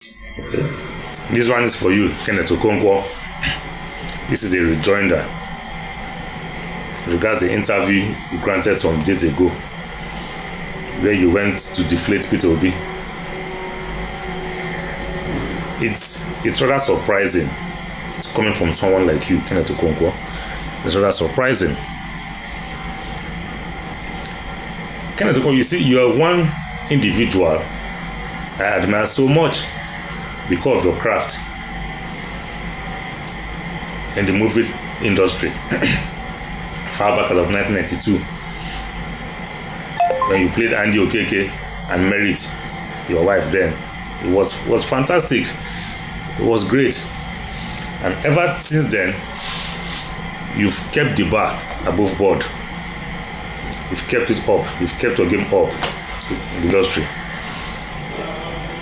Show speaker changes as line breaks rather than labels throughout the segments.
Okay. This one is for you, Kenneth Okonkwo. This is a rejoinder regards the interview you granted some days ago, where you went to deflate Peter Obi. It's rather surprising. It's coming from someone like you, Kenneth Okonkwo. It's rather surprising. Kenneth Okonkwo, you see, you are one individual I admire so much because of your craft in the movie industry. Far back as of 1992, when you played Andy Okeke and Merit, your wife then, it was fantastic. It was great. And ever since then, you've kept the bar above board. You've kept it up. You've kept your game up in the industry.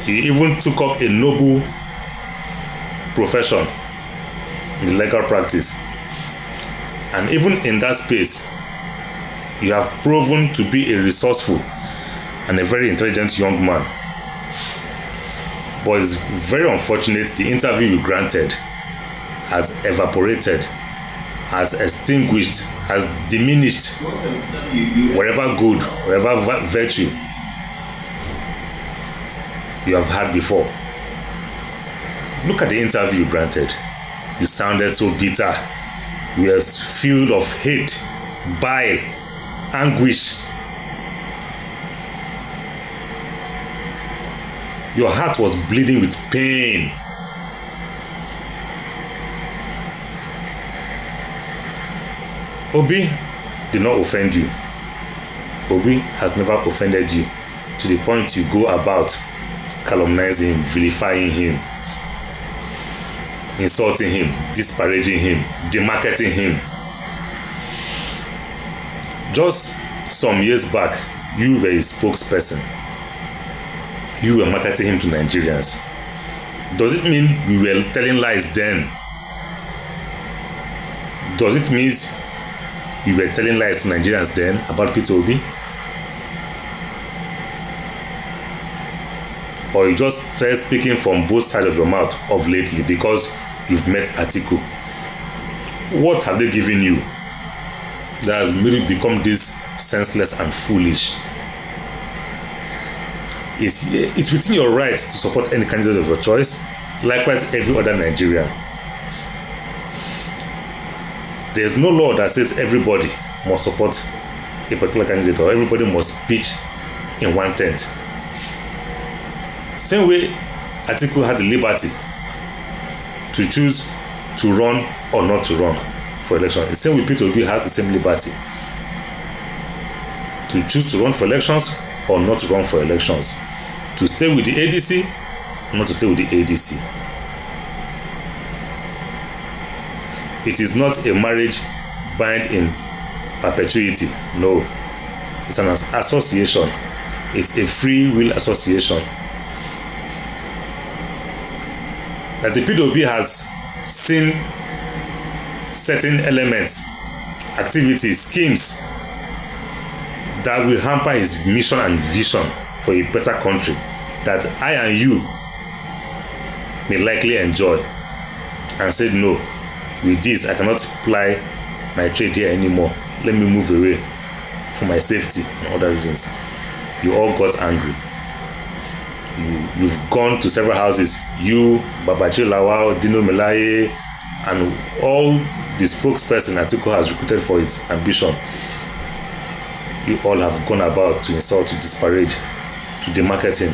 You even took up a noble profession in the legal practice. And even in that space, you have proven to be a resourceful and a very intelligent young man. But it's very unfortunate the interview you granted has evaporated, has extinguished, has diminished whatever good, whatever virtue you have had before. Look at the interview you granted. You sounded so bitter. You were filled of hate, bile, anguish. Your heart was bleeding with pain. Obi did not offend you. Obi has never offended you to the point you go about calumnizing him, vilifying him, insulting him, disparaging him, demarketing him. Just some years back, you were a spokesperson. You were marketing him to Nigerians. Does it mean you were telling lies then? Does it mean you were telling lies to Nigerians then about Peter Obi? Or you just started speaking from both sides of your mouth of lately because you've met Atiku? What have they given you that has made you become this senseless and foolish? It's within your right to support any candidate of your choice, likewise every other Nigerian. There's no law that says everybody must support a particular candidate or everybody must pitch in one tent. Same way Atiku has the liberty to choose to run or not to run for election. The same way Peter Obi has the same liberty to choose to run for elections or not to run for elections, to stay with the ADC or not to stay with the ADC. It is not a marriage bind in perpetuity. No, it's an association. It's a free will association. That the PWP has seen certain elements, activities, schemes that will hamper his mission and vision for a better country that I and you may likely enjoy, and said, no, with this I cannot ply my trade here anymore. Let me move away for my safety and other reasons. You all got angry. You've gone to several houses. You, Babaji Lawal, Dino Melaye, and all the spokesperson Atiku has recruited for his ambition. You all have gone about to insult, to disparage, to demarket him.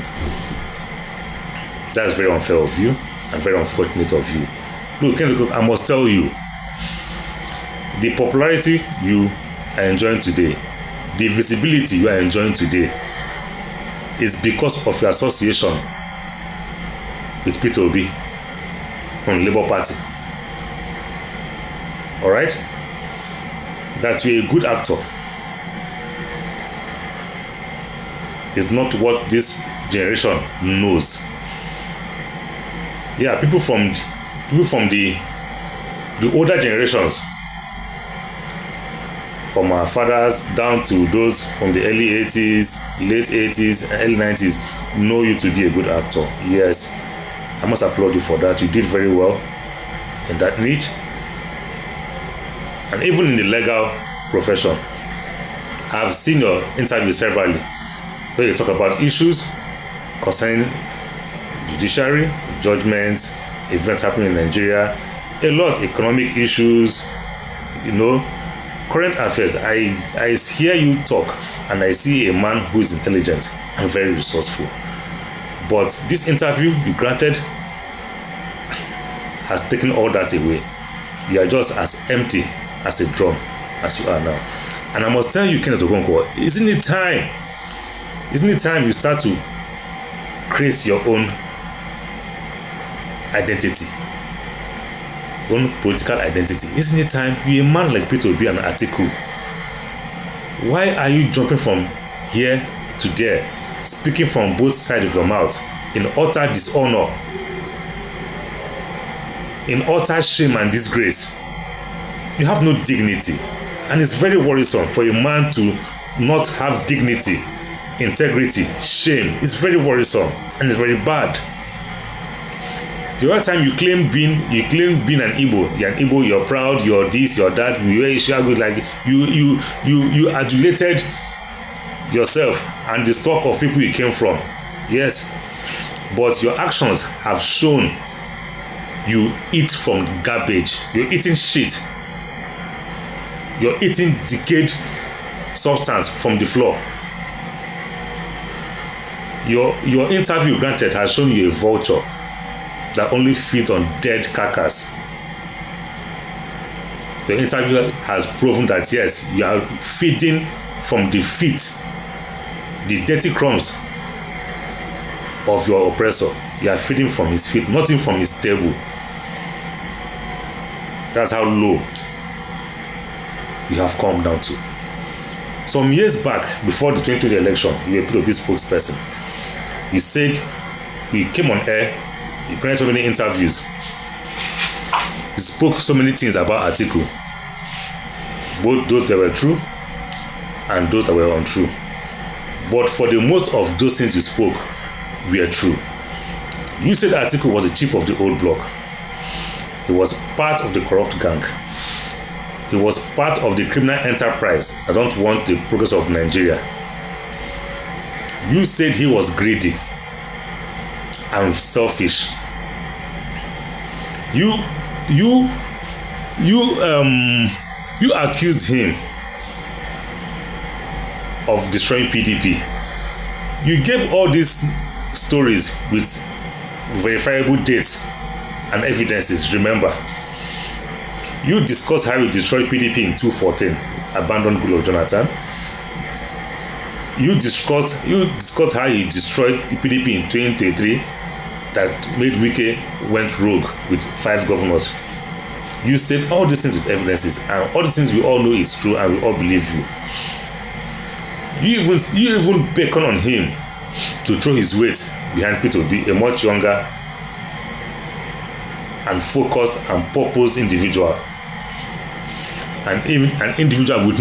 That's very unfair of you and very unfortunate of you. Look, I must tell you, the popularity you are enjoying today, the visibility you are enjoying today, is because of your association with Peter Obi from the Labour Party. Alright? That you're a good actor is not what this generation knows. Yeah, people from the older generations, from our fathers down to those from the early 80s, late 80s, early 90s, know you to be a good actor. Yes, I must applaud you for that. You did very well in that niche. And even in the legal profession, I've seen your interviews severally where you talk about issues concerning judiciary, judgments, events happening in Nigeria, a lot, economic issues, current affairs. I hear you talk and I see a man who is intelligent and very resourceful. But this interview you granted has taken all that away. You are just as empty as a drum as you are now. And I must tell you, Kenneth Okonkwo, isn't it time you start to create your own identity, your own political identity? Isn't it time? You're a man like Peter Obi and Atiku. Why are you jumping from here to there, speaking from both sides of your mouth in utter dishonor, in utter shame and disgrace? You have no dignity, and it's very worrisome for a man to not have dignity, integrity, shame. It's very worrisome and it's very bad. The other time you claim being an Igbo, you're an Igbo, you're proud, you're this, you're that, you adulated yourself and the stock of people you came from. Yes, but your actions have shown you eat from garbage. You're eating shit. You're eating decayed substance from the floor. Your interview granted has shown you a vulture that only feeds on dead carcass. Your interview has proven that yes, you are feeding from the feet, the dirty crumbs of your oppressor. You are feeding from his feet, nothing from his table. That's how low you have come down to. Some years back, before the 2020 election, you were a PDP spokesperson. You said, you came on air, you granted so many interviews, you spoke so many things about Atiku, both those that were true and those that were untrue. But for the most of those things you spoke were true. You said Atiku was a chief of the old bloc. He was part of the corrupt gang. He was part of the criminal enterprise that don't want the progress of Nigeria. You said he was greedy and selfish. You accused him of destroying PDP. You gave all these stories with verifiable dates and evidences. Remember, you discussed how he destroyed PDP in 2014, abandoned Goodluck Jonathan. You discussed how he destroyed the PDP in 2023, that made Wike went rogue with 5 governors. You said all these things with evidences, and all these things we all know is true, and we all believe you. You even beckon on him to throw his weight behind Peter Obi, a much younger and focused and purposed individual, and even an individual with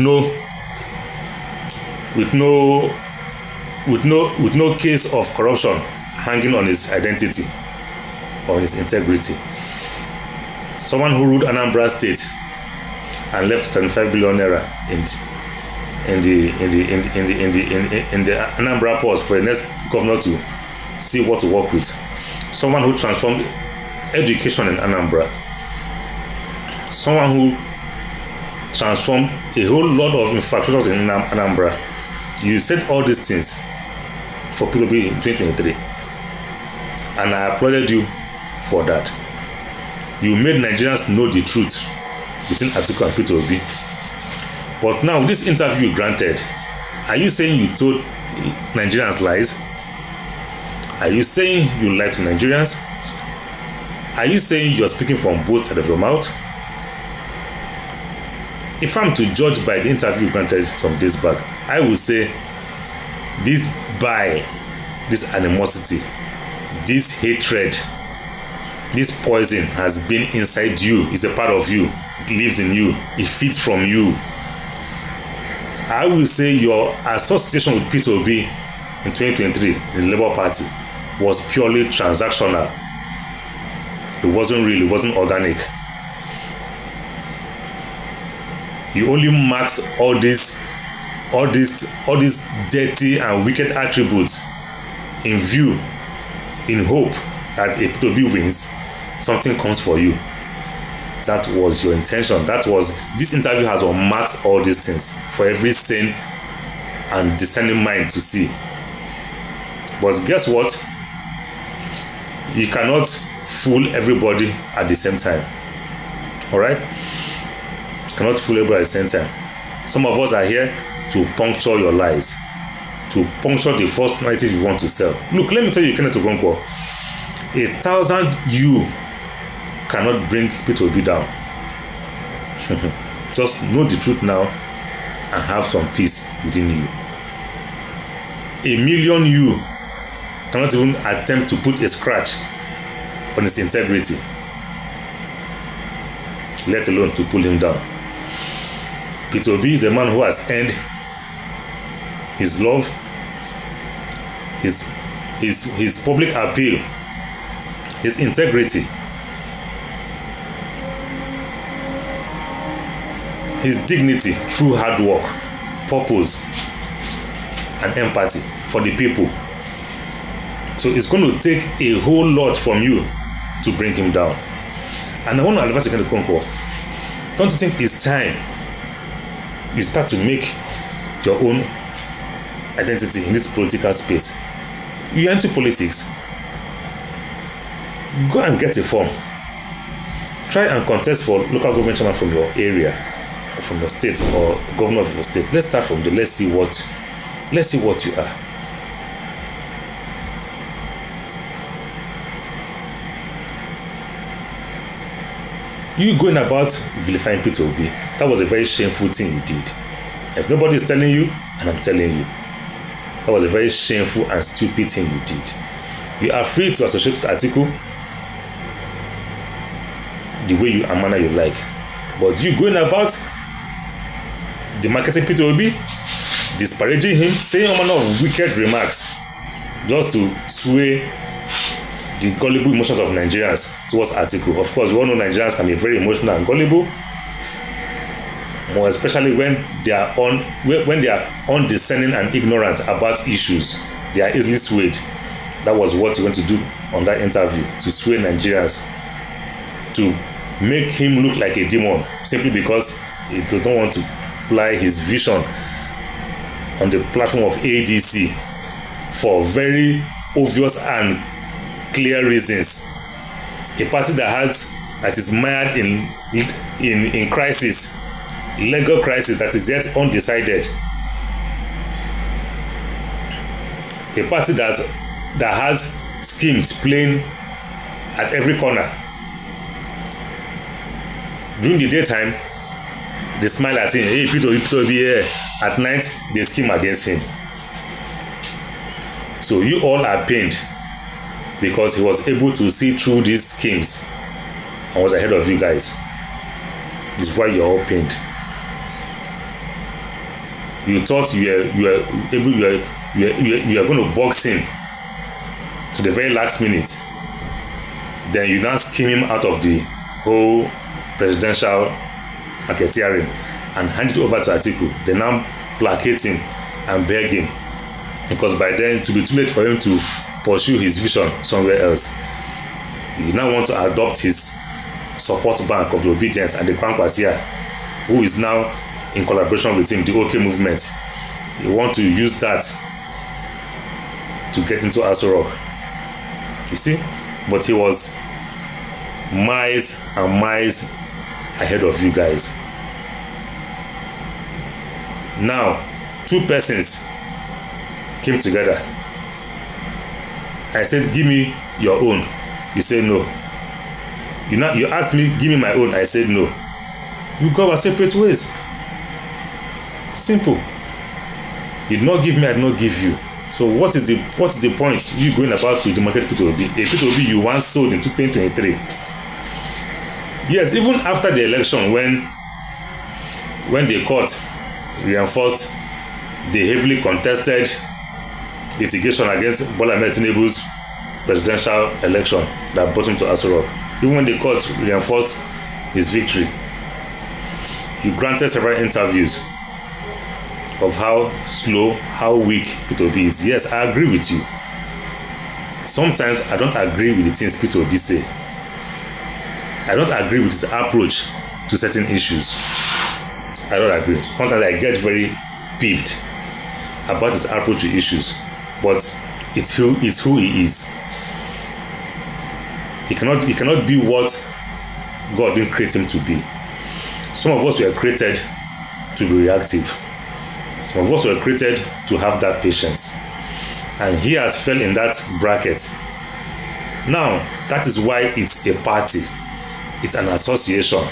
no case of corruption hanging on his identity, on his integrity. Someone who ruled Anambra State and left 25 billion naira in the Anambra pause for the next governor to see what to work with. Someone who transformed education in Anambra. Someone who transformed a whole lot of infrastructure in Anambra. You said all these things for PDP in 2023, and I applauded you for that. You made Nigerians know the truth between Atiku and Peter Obi. But now, this interview you granted, are you saying you told Nigerians lies? Are you saying you lied to Nigerians? Are you saying you're speaking from both sides of your mouth? If I'm to judge by the interview you granted some days back, I would say this bile, this animosity, this hatred, this poison has been inside you. It's a part of you. It lives in you. It feeds from you. I will say your association with Peter Obi in 2023 in the Labour Party was purely transactional. It wasn't real, it wasn't organic. You only masked all these dirty and wicked attributes in view, in hope that if Peter Obi wins, something comes for you. That was your intention. This interview has unmasked all these things for every sane and discerning mind to see. But guess what? You cannot fool everybody at the same time. Alright? You cannot fool everybody at the same time. Some of us are here to puncture your lies, to puncture the false narrative you want to sell. Look, let me tell you, Kenneth Okonkwo, 1,000 you cannot bring Peter Obi down. Just know the truth now and have some peace within you. 1,000,000 you cannot even attempt to put a scratch on his integrity, let alone to pull him down. Peter Obi is a man who has earned his love, his public appeal, his integrity, his dignity through hard work, purpose, and empathy for the people. So it's going to take a whole lot from you to bring him down. And I want to advise you, Kenneth Okonkwo, don't you think it's time you start to make your own identity in this political space? You enter politics, go and get a form. Try and contest for local government chairman from your area, or from your state, or governor of your state. Let's start from there. Let's see what you are. You going about vilifying Peter Obi, that was a very shameful thing you did. If nobody is telling you, and I'm telling you, that was a very shameful and stupid thing you did. You are free to associate with Atiku the way you and manner you like. But you going about demarketing Peter Obi, disparaging him, saying all manner of wicked remarks just to sway the gullible emotions of Nigerians towards Atiku. Of course, we all know Nigerians can be very emotional and gullible, more especially when they are undiscerning and ignorant about issues. They are easily swayed. That was what he went to do on that interview, to sway Nigerians, to make him look like a demon, simply because he does not want to apply his vision on the platform of ADC for very obvious and clear reasons. A party that is mired in crisis, legal crisis that is yet undecided. A party that has schemes playing at every corner. During the daytime, they smile at him. Hey, Peter Obi here. At night, they scheme against him. So you all are pained because he was able to see through these schemes and was ahead of you guys. This is why you're all pained. You thought you are going to box him to the very last minute. Then you now scheme him out of the whole presidential racketeering and hand it over to Atiku. They now placate him and beg him, because by then it will be too late for him to pursue his vision somewhere else. You now want to adopt his support bank of the obedience and the Kwankwasia, who is now in collaboration with him, the OK movement. You want to use that to get into Aso Rock. You see? But he was miles and miles ahead of you guys. Now, two persons came together. I said, give me your own. You said no. You asked me, give me my own. I said no. You go our separate ways. Simple. You did not give me, I did not give you. So what is the point you going about to demarcate Peter Obi? A Peter Obi you once sold in 2023. Yes, even after the election, when the court reinforced the heavily contested litigation against Bola Ahmed Tinubu's presidential election that brought him to Aso Rock. Even when the court reinforced his victory, you granted several interviews of how slow, how weak Peter Obi is. Yes, I agree with you. Sometimes I don't agree with the things Peter Obi say. I don't agree with his approach to certain issues. I don't agree. Sometimes I get very peeved about his approach to issues, but it's who he is. He cannot be what God didn't create him to be. Some of us were created to be reactive. Some of us were created to have that patience. And he has fell in that bracket. Now, that is why it's a party. It's an association.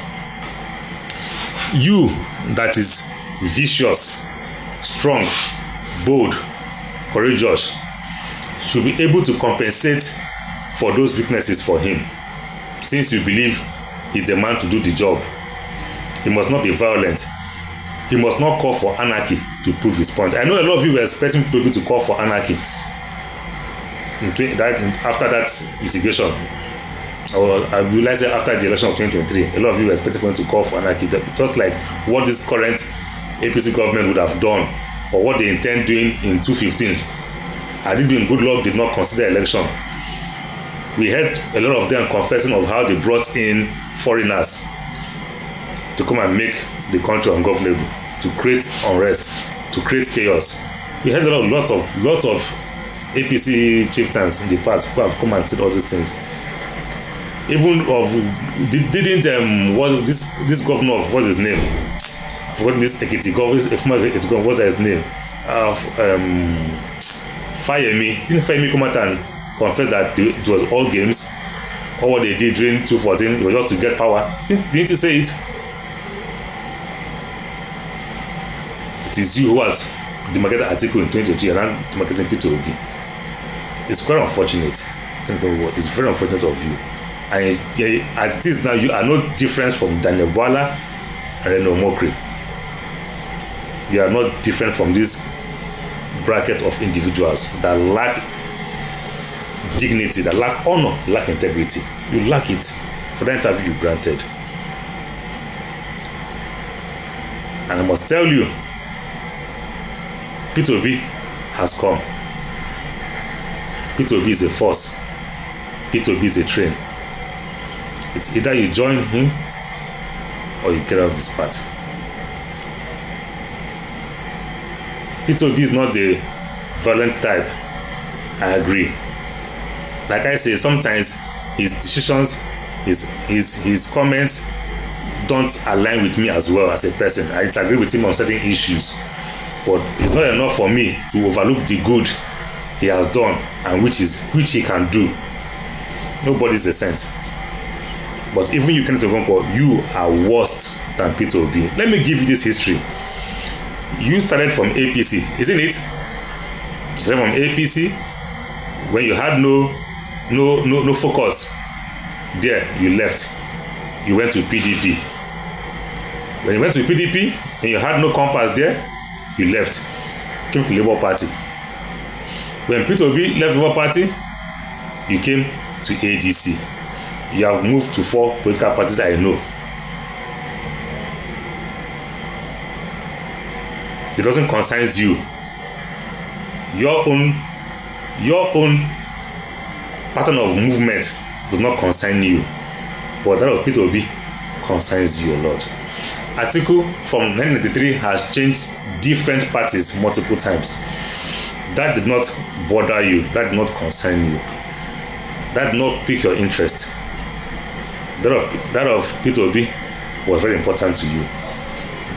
You that is vicious, strong, bold, courageous, should be able to compensate for those weaknesses for him. Since you believe he's the man to do the job, he must not be violent. He must not call for anarchy to prove his point. I know a lot of you were expecting people to call for anarchy after that litigation, or I realize that after the election of 2023, a lot of you were expecting them to call for anarchy, just like what this current APC government would have done, or what they intend doing in 2015. Had it been Goodluck did not consider election. We heard a lot of them confessing of how they brought in foreigners to come and make the country ungovernable, to create unrest, to create chaos. We heard a lot of APC chieftains in the past who have come and said all these things. Even of this governor of what's his name? I've forgotten this Ekiti governor. What's his name? Fayemi. Didn't Fayemi come out and confess that it was all games? All what they did during 2014 was just to get power? Didn't he say it? It is you who has demarcated the article in 2023 and I'm demarcating Peter Obi. It's quite unfortunate. It's very unfortunate of you. And as it is now, you are no different from Daniel Bwala and Reno Mokri. You are not different from this bracket of individuals that lack dignity, that lack honor, lack integrity. You lack it for the interview you granted. And I must tell you, Peter Obi has come. Peter Obi is a force. Peter Obi is a train. It's either you join him or you get off this path. Peter Obi is not the violent type. I agree. Like I say, sometimes his decisions, his comments don't align with me as well as a person. I disagree with him on certain issues, but it's not enough for me to overlook the good he has done and which he can do. Nobody is a saint. But even you, Kenneth, you are worse than Peter Obi. Let me give you this history. You started from APC, isn't it? You started from APC when you had no focus. There, you left. You went to PDP. When you went to PDP and you had no compass there, you left. Came to Labour Party. When Peter Obi left Labour Party, you came to ADC. You have moved to 4 political parties I know. It doesn't concern you. Your own pattern of movement does not concern you. But that of Peter Obi concerns you a lot. Article from 1993 has changed different parties multiple times. That did not bother you. That did not concern you. That did not pique your interest. That of Peter Obi was very important to you.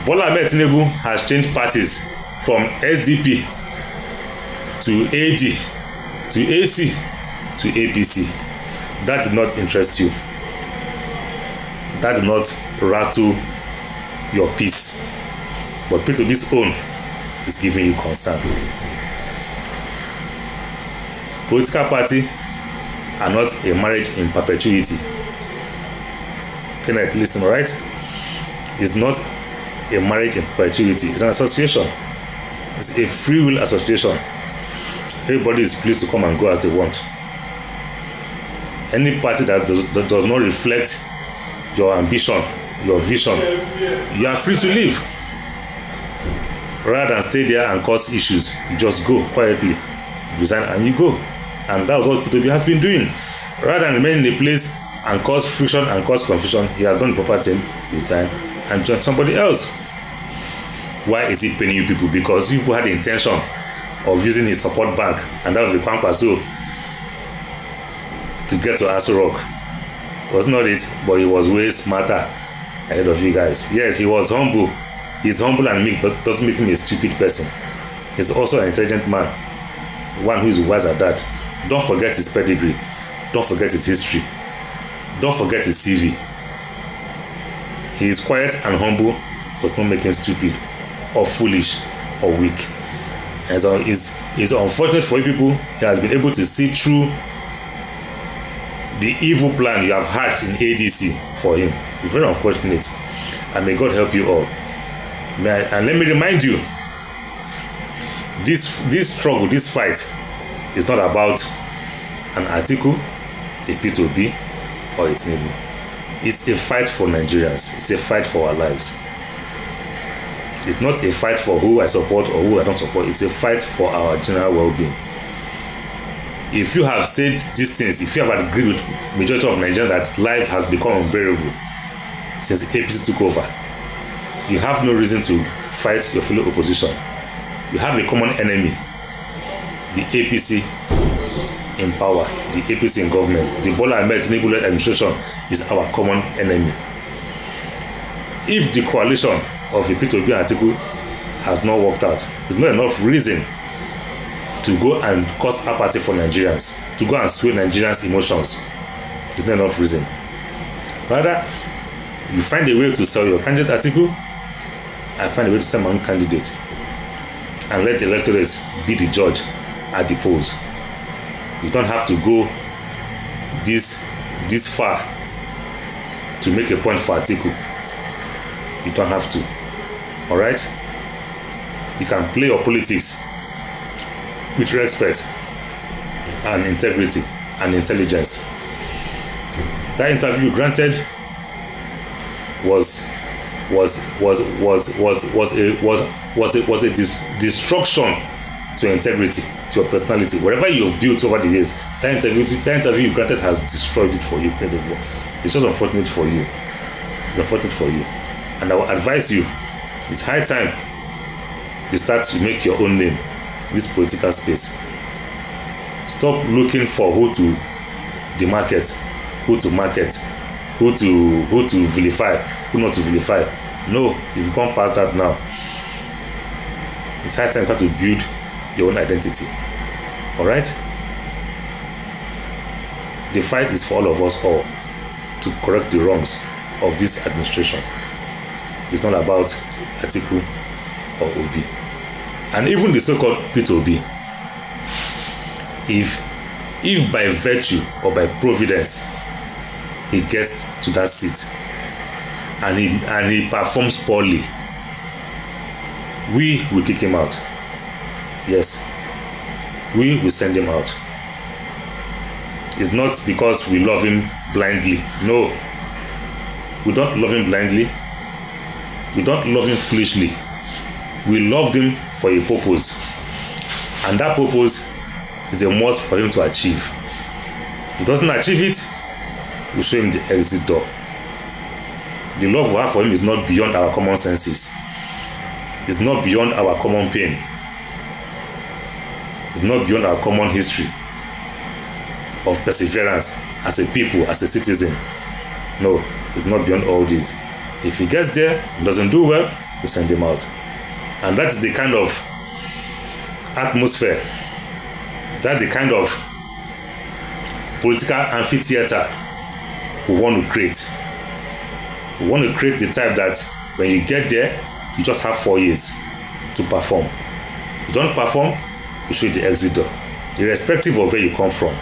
Bola Ahmed Tinubu has changed parties from SDP to AD to AC to APC. That did not interest you. That did not rattle your peace. But Peter Obi's own is giving you concern. Political party are not a marriage in perpetuity. Kenneth, listen, right? It's not a marriage in perpetuity. It's an association. It's a free will association. Everybody is pleased to come and go as they want. Any party that does not reflect your ambition, your vision, you are free to leave. Rather than stay there and cause issues, just go quietly, resign, and you go. And that's what P2B has been doing. Rather than remain in a place and cause friction and cause confusion, he has done the proper thing, resign, and join somebody else. Why is he paying you people? Because people had the intention of using his support bank, and that was the Kwankwaso, to get to Aso Rock. Was not it, but he was way smarter ahead of you guys. Yes, he was humble. He's humble and meek, but doesn't make him a stupid person. He's also an intelligent man, one who is wise at that. Don't forget his pedigree. Don't forget his history. Don't forget his CV. He is quiet and humble, does not make him stupid or foolish or weak. And so it's unfortunate for you people. He has been able to see through the evil plan you have hatched in ADC for him. It's very unfortunate. And may God help you all. And let me remind you, this struggle, this fight is not about an article, a P2B, or its name. It's a fight for Nigerians. It's a fight for our lives. It's not a fight for who I support or who I don't support. It's a fight for our general well-being. If you have said these things, if you have agreed with majority of Nigerians that life has become unbearable since the APC took over, you have no reason to fight your fellow opposition. You have a common enemy, the APC in power, the APC in government. The Bola Ahmed Tinubu administration is our common enemy. If the coalition of the P2B article has not worked out, there's not enough reason to go and cause apathy for Nigerians, to go and sway Nigerians' emotions. There's not enough reason. Rather, you find a way to sell your candidate article, I find a way to sell my own candidate, and let the electorates be the judge at the polls. You don't have to go this far to make a point for article. You don't have to. Alright? You can play your politics with respect and integrity and intelligence. That interview granted was a destruction to integrity, to your personality. Whatever you've built over the years, that interview you granted has destroyed it for you. It's just unfortunate for you. It's unfortunate for you. And I will advise you, it's high time you start to make your own name in this political space. Stop looking for who to demarket, who to market, who to vilify, who not to vilify. No, you've gone past that now. It's high time you start to build your own identity. Alright? The fight is for all of us all to correct the wrongs of this administration. It's not about Atiku or Obi. And even the so-called P2B, if by virtue or by providence he gets to that seat and he performs poorly, we will kick him out. Yes, we will send him out. It's not because we love him blindly. No, we don't love him blindly. We don't love him foolishly. We love him for a purpose, and that purpose is a must for him to achieve. If he doesn't achieve it, we'll show him the exit door. The love we have for him is not beyond our common senses. It's not beyond our common pain. It's not beyond our common history of perseverance as a people, as a citizen. No, it's not beyond all this. If he gets there and doesn't do well, we send him out. And that's the kind of atmosphere, that's the kind of political amphitheater we want to create. We want to create the type that when you get there, you just have 4 years to perform. If you don't perform, you show the exit door. Irrespective of where you come from,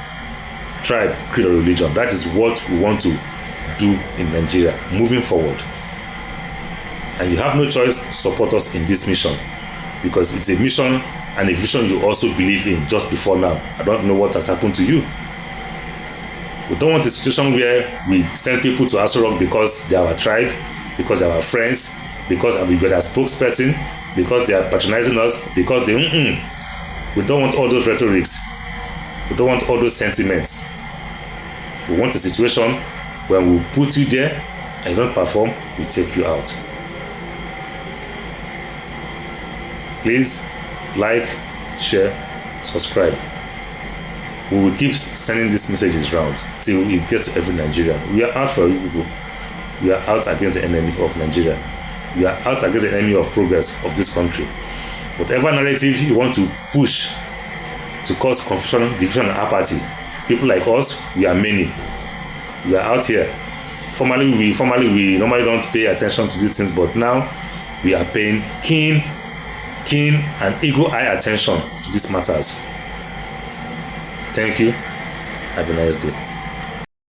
tribe, creed, or religion, that is what we want to do in Nigeria moving forward. And you have no choice to support us in this mission, because it's a mission and a vision you also believe in just before now. I don't know what has happened to you. We don't want a situation where we send people to Aso Rock because they are our tribe, because they are our friends, because we got a spokesperson, because they are patronizing us, because they we don't want all those rhetorics. We don't want all those sentiments. We want a situation where we put you there and you don't perform, we take you out. Please like, share, subscribe. We will keep sending these messages around till it gets to every Nigerian. We are out for you people. We are out against the enemy of Nigeria. We are out against the enemy of progress of this country. Whatever narrative you want to push to cause confusion, division, and apathy, people like us, we are many. We are out here. Formerly we normally don't pay attention to these things, but now we are paying keen and eagle-eye attention to these matters. Thank you. Have a nice day.